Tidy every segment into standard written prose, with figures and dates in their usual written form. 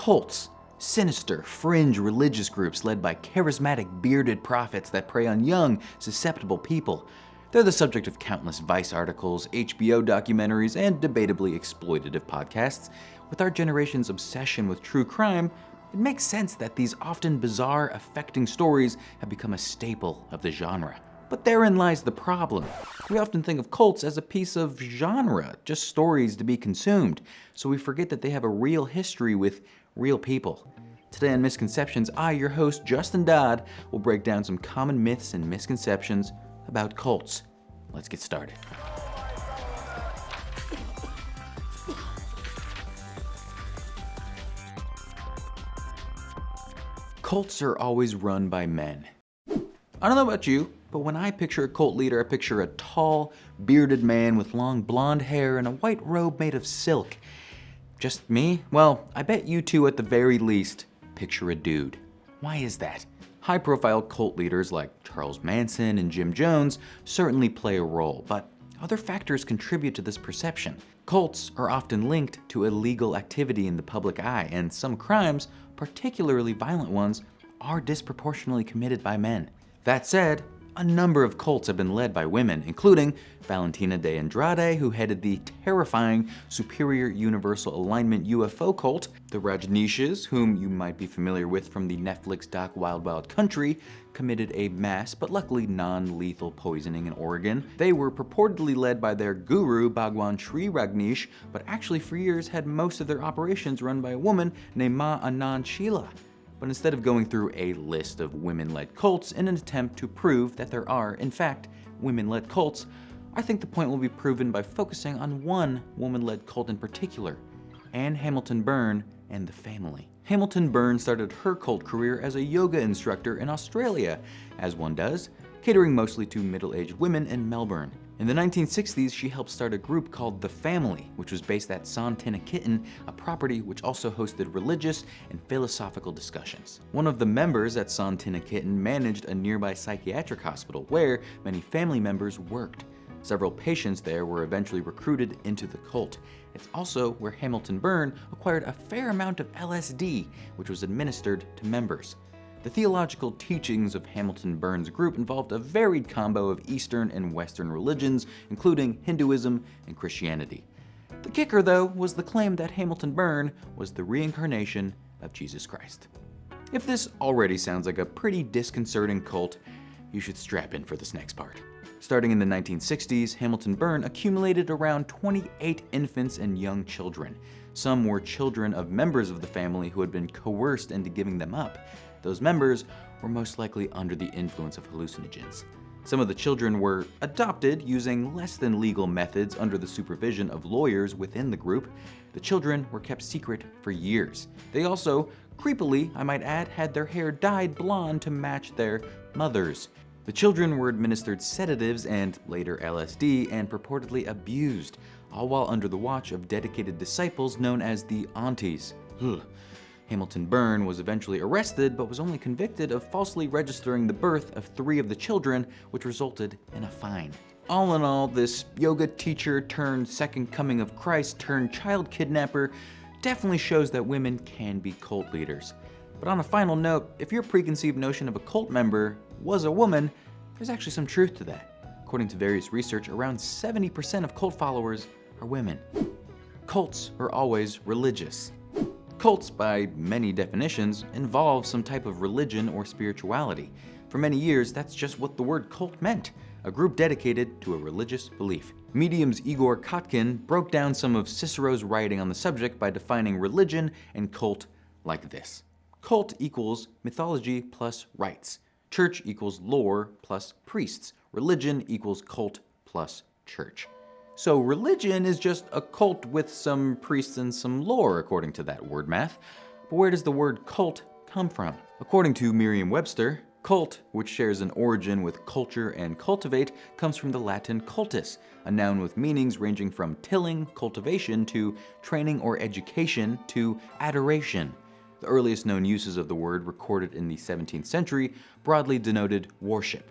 Cults. Sinister, fringe religious groups led by charismatic bearded prophets that prey on young, susceptible people. They're the subject of countless Vice articles, HBO documentaries, and debatably exploitative podcasts. With our generation's obsession with true crime, it makes sense that these often bizarre, affecting stories have become a staple of the genre. But therein lies the problem. We often think of cults as a piece of genre, just stories to be consumed, so we forget that they have a real history with real people. Today on Misconceptions, I, your host, Justin Dodd, will break down some common myths and misconceptions about cults. Let's get started. Cults are always run by men. I don't know about you, but when I picture a cult leader, I picture a tall, bearded man with long blonde hair and a white robe made of silk. Just me? Well, I bet you two at the very least picture a dude. Why is that? High-profile cult leaders like Charles Manson and Jim Jones certainly play a role, but other factors contribute to this perception. Cults are often linked to illegal activity in the public eye, and some crimes, particularly violent ones, are disproportionately committed by men. That said, a number of cults have been led by women, including Valentina de Andrade, who headed the terrifying Superior Universal Alignment UFO cult, the Rajneeshs, whom you might be familiar with from the Netflix doc Wild Wild Country, committed a mass but luckily non-lethal poisoning in Oregon. They were purportedly led by their guru Bhagwan Shree Rajneesh, but actually for years had most of their operations run by a woman named Ma Anand Sheela. But instead of going through a list of women-led cults in an attempt to prove that there are, in fact, women-led cults, I think the point will be proven by focusing on one woman-led cult in particular, Anne Hamilton Byrne and the family. Hamilton Byrne started her cult career as a yoga instructor in Australia, as one does, catering mostly to middle-aged women in Melbourne. In the 1960s, she helped start a group called The Family, which was based at Son-Tinnikitin, a property which also hosted religious and philosophical discussions. One of the members at Son-Tinnikitin managed a nearby psychiatric hospital where many family members worked. Several patients there were eventually recruited into the cult. It's also where Hamilton Byrne acquired a fair amount of LSD, which was administered to members. The theological teachings of Hamilton Byrne's group involved a varied combo of Eastern and Western religions, including Hinduism and Christianity. The kicker, though, was the claim that Hamilton Byrne was the reincarnation of Jesus Christ. If this already sounds like a pretty disconcerting cult, you should strap in for this next part. Starting in the 1960s, Hamilton Byrne accumulated around 28 infants and young children. Some were children of members of the family who had been coerced into giving them up. Those members were most likely under the influence of hallucinogens. Some of the children were adopted using less than legal methods under the supervision of lawyers within the group. The children were kept secret for years. They also, creepily, I might add, had their hair dyed blonde to match their mothers. The children were administered sedatives and later LSD and purportedly abused, all while under the watch of dedicated disciples known as the aunties. Ugh. Hamilton Byrne was eventually arrested, but was only convicted of falsely registering the birth of 3 of the children, which resulted in a fine. All in all, this yoga teacher turned second coming of Christ turned child kidnapper definitely shows that women can be cult leaders. But on a final note, if your preconceived notion of a cult member was a woman, there's actually some truth to that. According to various research, around 70% of cult followers are women. Cults are always religious. Cults, by many definitions, involve some type of religion or spirituality. For many years, that's just what the word cult meant, a group dedicated to a religious belief. Medium's Igor Kotkin broke down some of Cicero's writing on the subject by defining religion and cult like this. Cult equals mythology plus rites. Church equals lore plus priests. Religion equals cult plus church. So religion is just a cult with some priests and some lore, according to that word math. But where does the word cult come from? According to Merriam-Webster, cult, which shares an origin with culture and cultivate, comes from the Latin cultus, a noun with meanings ranging from tilling, cultivation, to training or education, to adoration. The earliest known uses of the word, recorded in the 17th century, broadly denoted worship.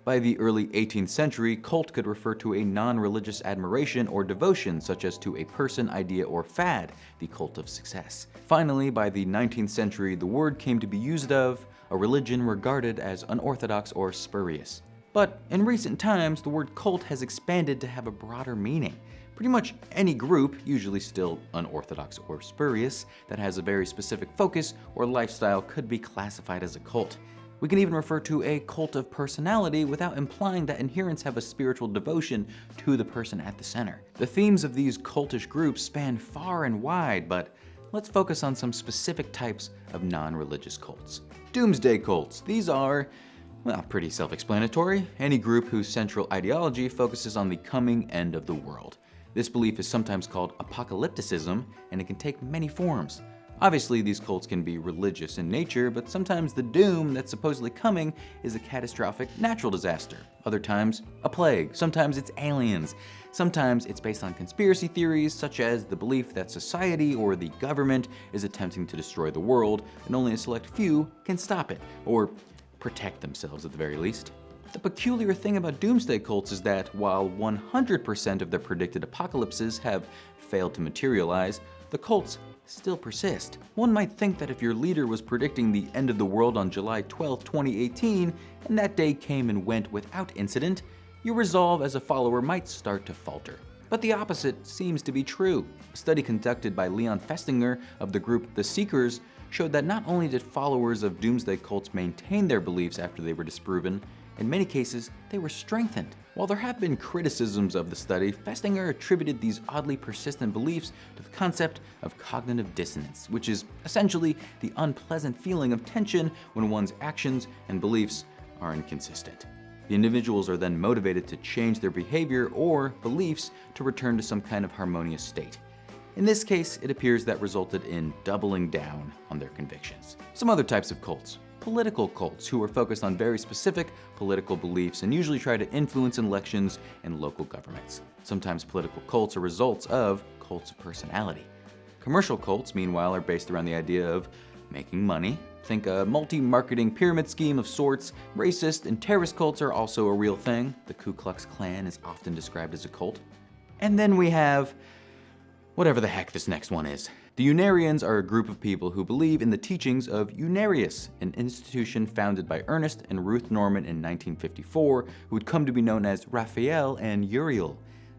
By the early 18th century, cult could refer to a non-religious admiration or devotion, such as to a person, idea, or fad, the cult of success. Finally, by the 19th century, the word came to be used of a religion regarded as unorthodox or spurious. But in recent times, the word cult has expanded to have a broader meaning. Pretty much any group, usually still unorthodox or spurious, that has a very specific focus or lifestyle could be classified as a cult. We can even refer to a cult of personality without implying that adherents have a spiritual devotion to the person at the center. The themes of these cultish groups span far and wide, but let's focus on some specific types of non-religious cults. Doomsday cults. These are, well, pretty self-explanatory. Any group whose central ideology focuses on the coming end of the world. This belief is sometimes called apocalypticism, and it can take many forms. Obviously, these cults can be religious in nature, but sometimes the doom that's supposedly coming is a catastrophic natural disaster. Other times, a plague. Sometimes it's aliens. Sometimes it's based on conspiracy theories, such as the belief that society or the government is attempting to destroy the world, and only a select few can stop it, or protect themselves at the very least. The peculiar thing about doomsday cults is that while 100% of their predicted apocalypses have failed to materialize, the cults still persist. One might think that if your leader was predicting the end of the world on July 12, 2018, and that day came and went without incident, your resolve as a follower might start to falter. But the opposite seems to be true. A study conducted by Leon Festinger of the group The Seekers showed that not only did followers of doomsday cults maintain their beliefs after they were disproven, in many cases, they were strengthened. While there have been criticisms of the study, Festinger attributed these oddly persistent beliefs to the concept of cognitive dissonance, which is essentially the unpleasant feeling of tension when one's actions and beliefs are inconsistent. The individuals are then motivated to change their behavior or beliefs to return to some kind of harmonious state. In this case, it appears that resulted in doubling down on their convictions. Some other types of cults. Political cults, who are focused on very specific political beliefs and usually try to influence elections and local governments. Sometimes political cults are results of cults of personality. Commercial cults, meanwhile, are based around the idea of making money. Think a multi-marketing pyramid scheme of sorts. Racist and terrorist cults are also a real thing. The Ku Klux Klan is often described as a cult. And then we have whatever the heck this next one is. The Unarians are a group of people who believe in the teachings of Unarius, an institution founded by Ernest and Ruth Norman in 1954, who would come to be known as Raphael and Uriel.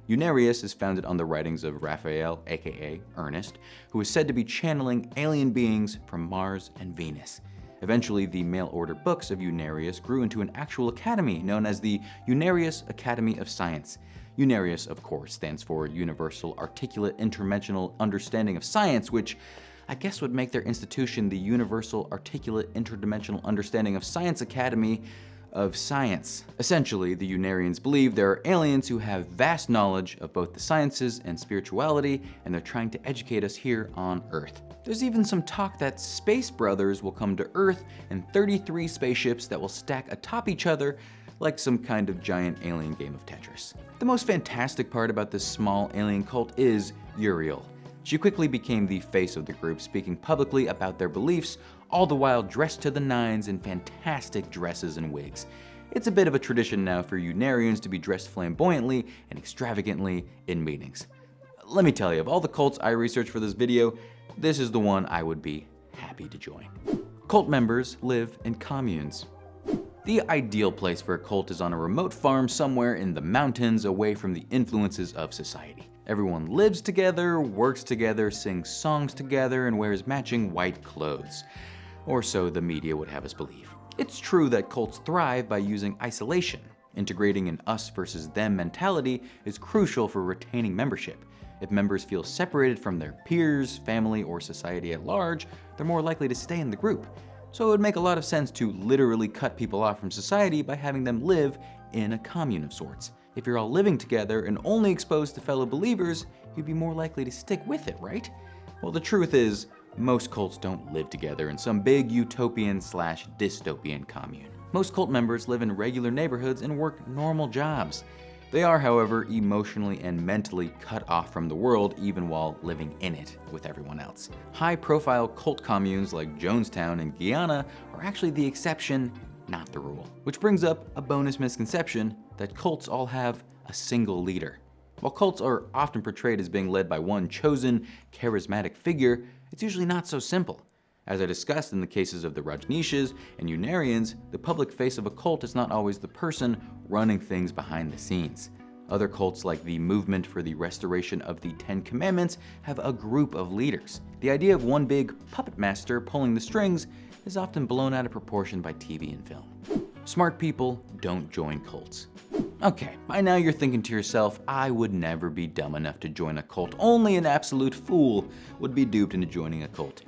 Unarius is founded on the writings of Raphael, aka Ernest, who is said to be channeling alien beings from Mars and Venus. Eventually, the mail-order books of Unarius grew into an actual academy known as the Unarius Academy of Science. Unarius, of course, stands for Universal Articulate Interdimensional Understanding of Science, which I guess would make their institution the Universal Articulate Interdimensional Understanding of Science Academy of Science. Essentially, the Unarians believe there are aliens who have vast knowledge of both the sciences and spirituality, and they're trying to educate us here on Earth. There's even some talk that space brothers will come to Earth in 33 spaceships that will stack atop each other like some kind of giant alien game of Tetris. The most fantastic part about this small alien cult is Uriel. She quickly became the face of the group, speaking publicly about their beliefs, all the while dressed to the nines in fantastic dresses and wigs. It's a bit of a tradition now for Unarians to be dressed flamboyantly and extravagantly in meetings. Let me tell you, of all the cults I researched for this video, this is the one I would be happy to join. Cult members live in communes. The ideal place for a cult is on a remote farm somewhere in the mountains away from the influences of society. Everyone lives together, works together, sings songs together, and wears matching white clothes. Or so the media would have us believe. It's true that cults thrive by using isolation. Integrating an us versus them mentality is crucial for retaining membership. If members feel separated from their peers, family, or society at large, they're more likely to stay in the group. So it would make a lot of sense to literally cut people off from society by having them live in a commune of sorts. If you're all living together and only exposed to fellow believers, you'd be more likely to stick with it, right? Well, the truth is, most cults don't live together in some big utopian/dystopian commune. Most cult members live in regular neighborhoods and work normal jobs. They are, however, emotionally and mentally cut off from the world even while living in it with everyone else. High-profile cult communes like Jonestown in Guyana are actually the exception, not the rule. Which brings up a bonus misconception that cults all have a single leader. While cults are often portrayed as being led by one chosen, charismatic figure, it's usually not so simple. As I discussed in the cases of the Rajneeshas and Unarians, the public face of a cult is not always the person running things behind the scenes. Other cults, like the Movement for the Restoration of the Ten Commandments, have a group of leaders. The idea of one big puppet master pulling the strings is often blown out of proportion by TV and film. Smart people don't join cults. Okay, by now you're thinking to yourself, I would never be dumb enough to join a cult. Only an absolute fool would be duped into joining a cult.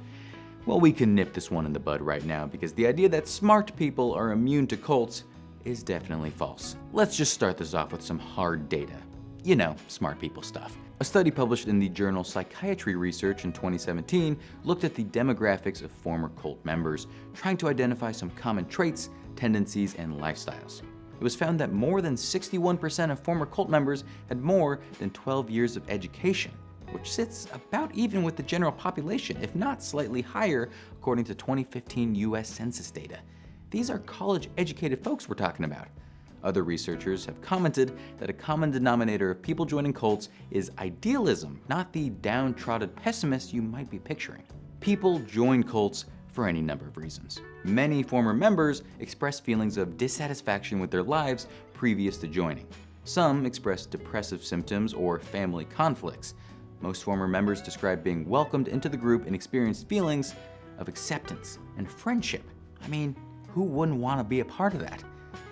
Well, we can nip this one in the bud right now, because the idea that smart people are immune to cults is definitely false. Let's just start this off with some hard data. You know, smart people stuff. A study published in the journal Psychiatry Research in 2017 looked at the demographics of former cult members, trying to identify some common traits, tendencies, and lifestyles. It was found that more than 61% of former cult members had more than 12 years of education, which sits about even with the general population, if not slightly higher, according to 2015 US Census data. These are college-educated folks we're talking about. Other researchers have commented that a common denominator of people joining cults is idealism, not the downtrodden pessimist you might be picturing. People join cults for any number of reasons. Many former members express feelings of dissatisfaction with their lives previous to joining. Some express depressive symptoms or family conflicts. Most former members describe being welcomed into the group and experienced feelings of acceptance and friendship. I mean, who wouldn't want to be a part of that?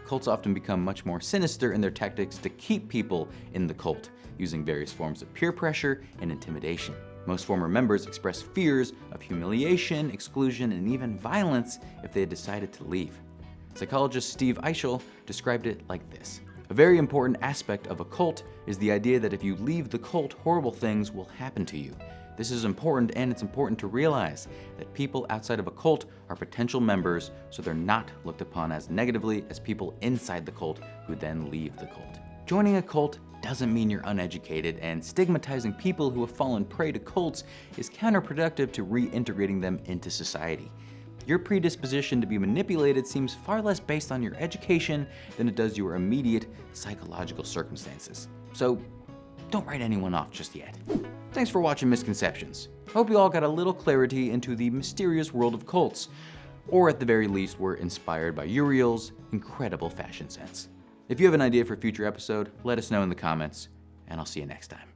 Cults often become much more sinister in their tactics to keep people in the cult, using various forms of peer pressure and intimidation. Most former members express fears of humiliation, exclusion, and even violence if they had decided to leave. Psychologist Steve Eichel described it like this: a very important aspect of a cult is the idea that if you leave the cult, horrible things will happen to you. This is important, and it's important to realize that people outside of a cult are potential members, so they're not looked upon as negatively as people inside the cult who then leave the cult. Joining a cult doesn't mean you're uneducated, and stigmatizing people who have fallen prey to cults is counterproductive to reintegrating them into society. Your predisposition to be manipulated seems far less based on your education than it does your immediate psychological circumstances. So don't write anyone off just yet. Thanks for watching Misconceptions. Hope you all got a little clarity into the mysterious world of cults, or at the very least were inspired by Uriel's incredible fashion sense. If you have an idea for a future episode, let us know in the comments, and I'll see you next time.